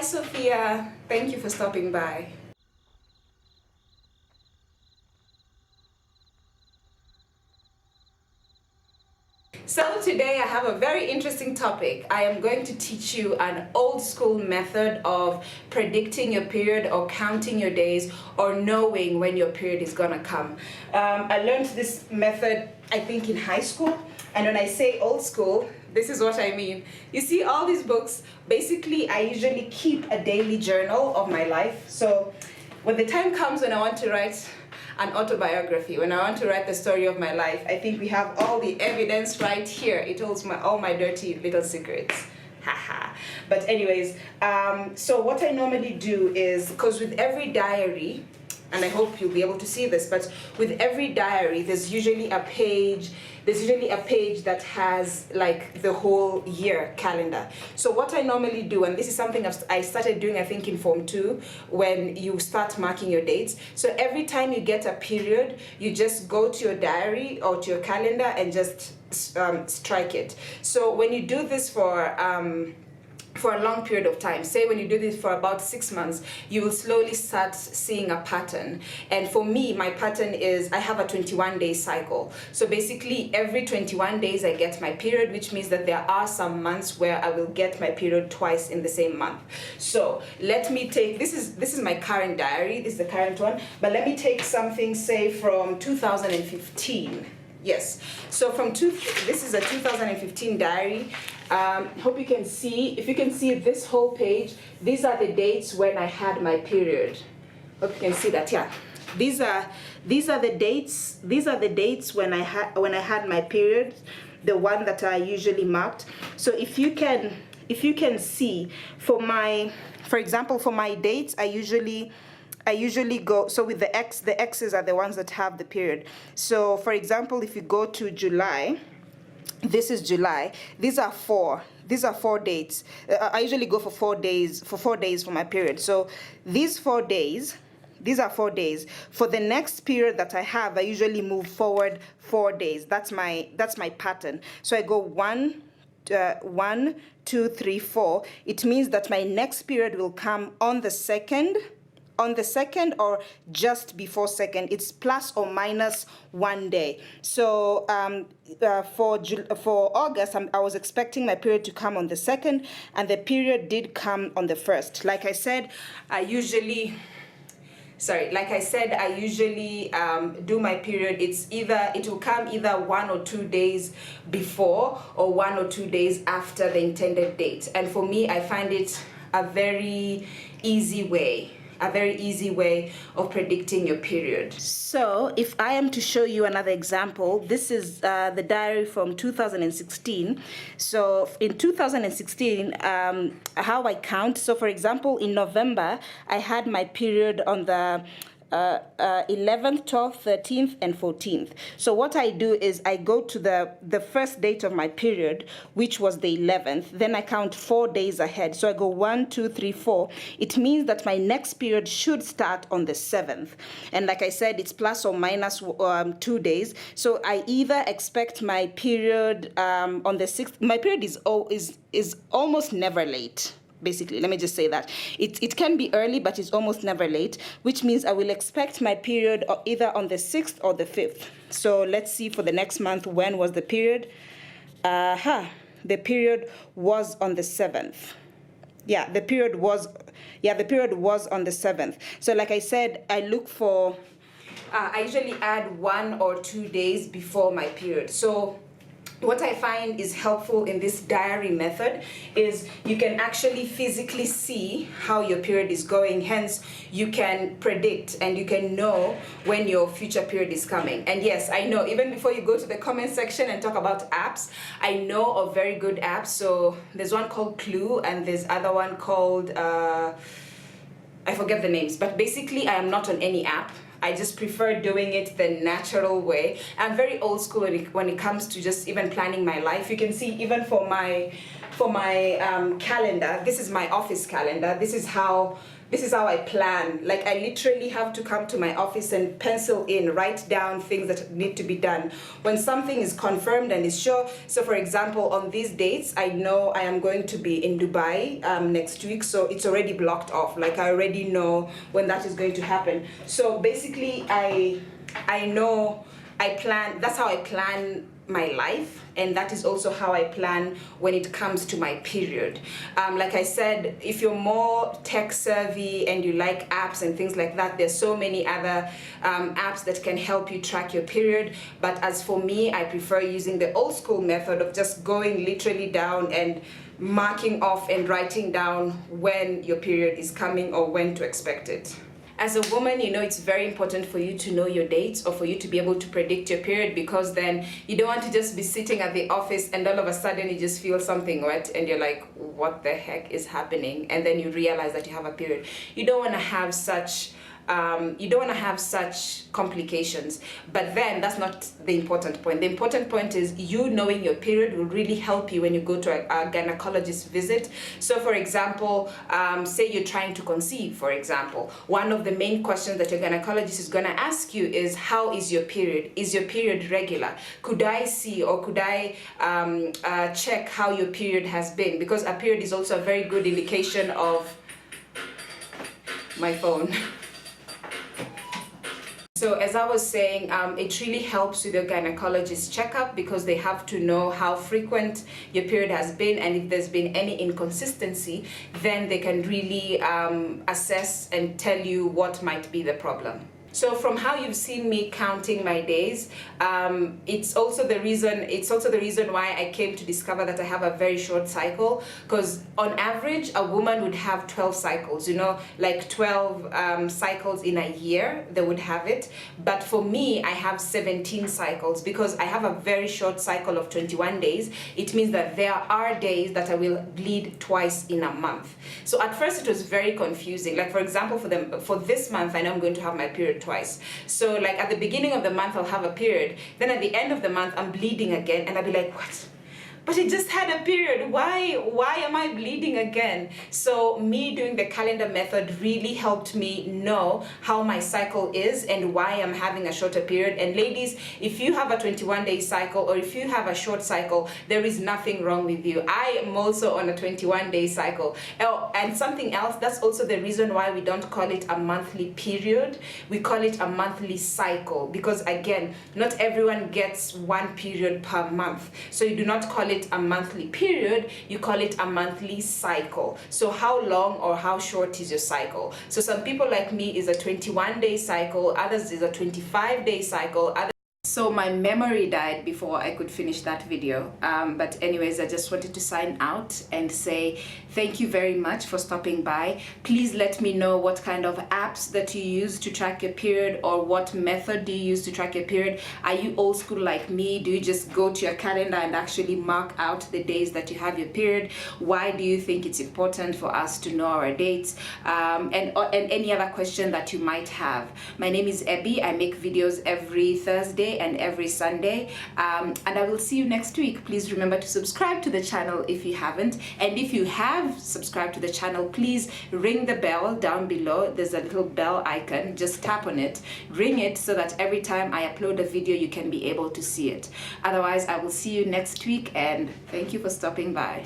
Hi, Sophia. Thank you for stopping by. So today I have a very interesting topic. I am going to teach you an old school method of predicting your period or counting your days or knowing when your period is gonna come. I learned this method, I think, in high school. And when I say old school, this is what I mean. You see all these books, basically I usually keep a daily journal of my life. So when the time comes when I want to write an autobiography, when I want to write the story of my life, I think we have all the evidence right here. It holds all my dirty little secrets. Haha. But anyways, so what I normally do is, because with every diary, and I hope you'll be able to see this, but with every diary, there's usually a page that has like the whole year calendar. So what I normally do, and this is something I started doing, I think, in Form 2, when you start marking your dates. So every time you get a period, you just go to your diary or to your calendar and just strike it. So when you do this for a long period of time, say when you do this for about 6 months, you will slowly start seeing a pattern. And for me, my pattern is I have a 21-day cycle. So basically every 21 days I get my period, which means that there are some months where I will get my period twice in the same month. So let me take, this is my current diary, this is the current one, but let me take something, say, from 2015. Yes, so this is a 2015 diary. Hope you can see, if you can see this whole page, these are the dates when I had my period. Hope you can see that, yeah. These are the dates when I had my period, the one that I usually marked. So if you can see, for example, for my dates, I usually go, so with the X's are the ones that have the period. So for example, if you go to July, this is July. These are 4 dates. I usually go for 4 days for my period. So these are 4 days. For the next period that I have, I usually move forward 4 days. That's my pattern. So I go 1, 2, 3, 4. It means that my next period will come on the 2nd, or just before 2nd. It's plus or minus 1 day. So for August, I was expecting my period to come on the 2nd, and the period did come on the 1st. Like I said, I usually do my period. It will come either 1 or 2 days before or 1 or 2 days after the intended date. And for me, I find it a very easy way of predicting your period. So if I am to show you another example, this is the diary from 2016. So in 2016, how I count, so for example, in November, I had my period on the 11th, 12th, 13th, and 14th. So what I do is I go to the first date of my period, which was the 11th. Then I count 4 days ahead. So I go 1, 2, 3, 4. It means that my next period should start on the 7th. And like I said, it's plus or minus 2 days. So I either expect my period on the 6th. My period is almost never late. Basically, let me just say that. It can be early, but it's almost never late, which means I will expect my period either on the 6th or the 5th. So let's see for the next month, when was the period? The period was on the 7th. Yeah, the period was on the 7th. So like I said, I look for, I usually add 1 or 2 days before my period. So what I find is helpful in this diary method is you can actually physically see how your period is going. Hence, you can predict and you can know when your future period is coming. And yes, I know, even before you go to the comment section and talk about apps, I know of very good apps. So there's one called Clue and there's other one called, I forget the names, but basically I am not on any app. I just prefer doing it the natural way. I'm very old school when it comes to just even planning my life. You can see even for for my calendar. This is my office calendar. This is how I plan. Like, I literally have to come to my office and pencil in, write down things that need to be done. When something is confirmed and is sure, so for example, on these dates, I know I am going to be in Dubai next week, so it's already blocked off. Like, I already know when that is going to happen. So basically, I know, I plan, that's how I plan my life, and that is also how I plan when it comes to my period. Like I said, if you're more tech savvy and you like apps and things like that, there's so many other apps that can help you track your period. But as for me, I prefer using the old school method of just going literally down and marking off and writing down when your period is coming or when to expect it. As a woman, you know, it's very important for you to know your dates or for you to be able to predict your period, because then you don't want to just be sitting at the office and all of a sudden you just feel something wet and you're like, what the heck is happening? And then you realize that you have a period. You don't want to have such complications. But then that's not the important point. The important point is you knowing your period will really help you when you go to a gynecologist visit. So for example, say you're trying to conceive, for example, one of the main questions that your gynecologist is going to ask you is, how is your period? Is your period regular? Could I see, or could I check how your period has been? Because a period is also a very good indication of my phone. So as I was saying, it really helps with your gynecologist checkup, because they have to know how frequent your period has been, and if there's been any inconsistency, then they can really assess and tell you what might be the problem. So from how you've seen me counting my days, it's also the reason why I came to discover that I have a very short cycle, because on average a woman would have 12 cycles, you know, like 12 cycles in a year they would have it. But for me, I have 17 cycles, because I have a very short cycle of 21 days. It means that there are days that I will bleed twice in a month. So at first it was very confusing. Like, for example, for this month, I know I'm going to have my period twice. So like at the beginning of the month I'll have a period, then at the end of the month I'm bleeding again, and I'll be like, what? But I just had a period. Why am I bleeding again? So me doing the calendar method really helped me know how my cycle is and why I'm having a shorter period. And ladies, if you have a 21-day cycle, or if you have a short cycle, there is nothing wrong with you. I am also on a 21-day cycle. Oh, and something else, that's also the reason why we don't call it a monthly period. We call it a monthly cycle, because again, not everyone gets one period per month. So you do not call it a monthly period, you call it a monthly cycle. So how long or how short is your cycle? So some people like me is a 21-day cycle, others is a 25-day cycle, so my memory died before I could finish that video. But anyways, I just wanted to sign out and say thank you very much for stopping by. Please let me know what kind of apps that you use to track your period, or what method do you use to track your period. Are you old school like me? Do you just go to your calendar and actually mark out the days that you have your period? Why do you think it's important for us to know our dates? And any other question that you might have. My name is Abby. I make videos every Thursday and every Sunday, and I will see you next week. Please remember to subscribe to the channel if you haven't, and if you have subscribed to the channel, please ring the bell down below. There's a little bell icon, just tap on it, ring it, so that every time I upload a video you can be able to see it. Otherwise, I will see you next week, and thank you for stopping by.